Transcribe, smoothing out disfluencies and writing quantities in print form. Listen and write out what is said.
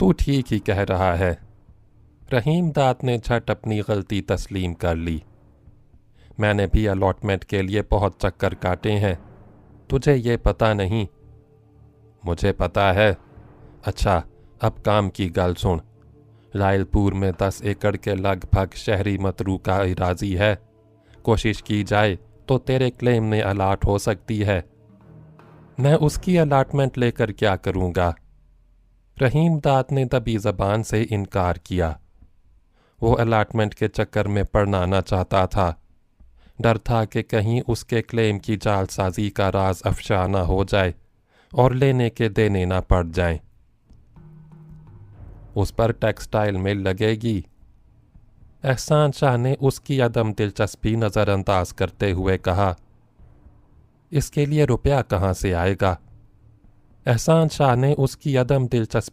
तू ठीक ही कह रहा है। रहीम दाद ने झट अपनी गलती तस्लीम कर ली। मैंने भी अलॉटमेंट के लिए बहुत चक्कर काटे हैं, तुझे ये पता नहीं। मुझे पता है। अच्छा, अब काम की गल सुन। लायलपुर में 10 एकड़ के लगभग शहरी मतरूका इराजी है। कोशिश की जाए तो तेरे क्लेम में अलाट हो सकती है। मैं उसकी अलाटमेंट लेकर क्या करूँगा? रहीम दाद ने दबी ज़बान से इनकार किया। वो अलाटमेंट के चक्कर में पड़ना न चाहता था। डर था कि कहीं उसके क्लेम की जालसाजी का राज अफशा न हो जाए और लेने के देने न पड़ जाएं। उस पर टेक्सटाइल मिल लगेगी। एहसान शाह ने उसकी अदम दिलचस्पी नज़रअंदाज करते हुए कहा, इसके लिए रुपया कहाँ से आएगा? एहसान शाह ने उसकी अदम दिलचस्पी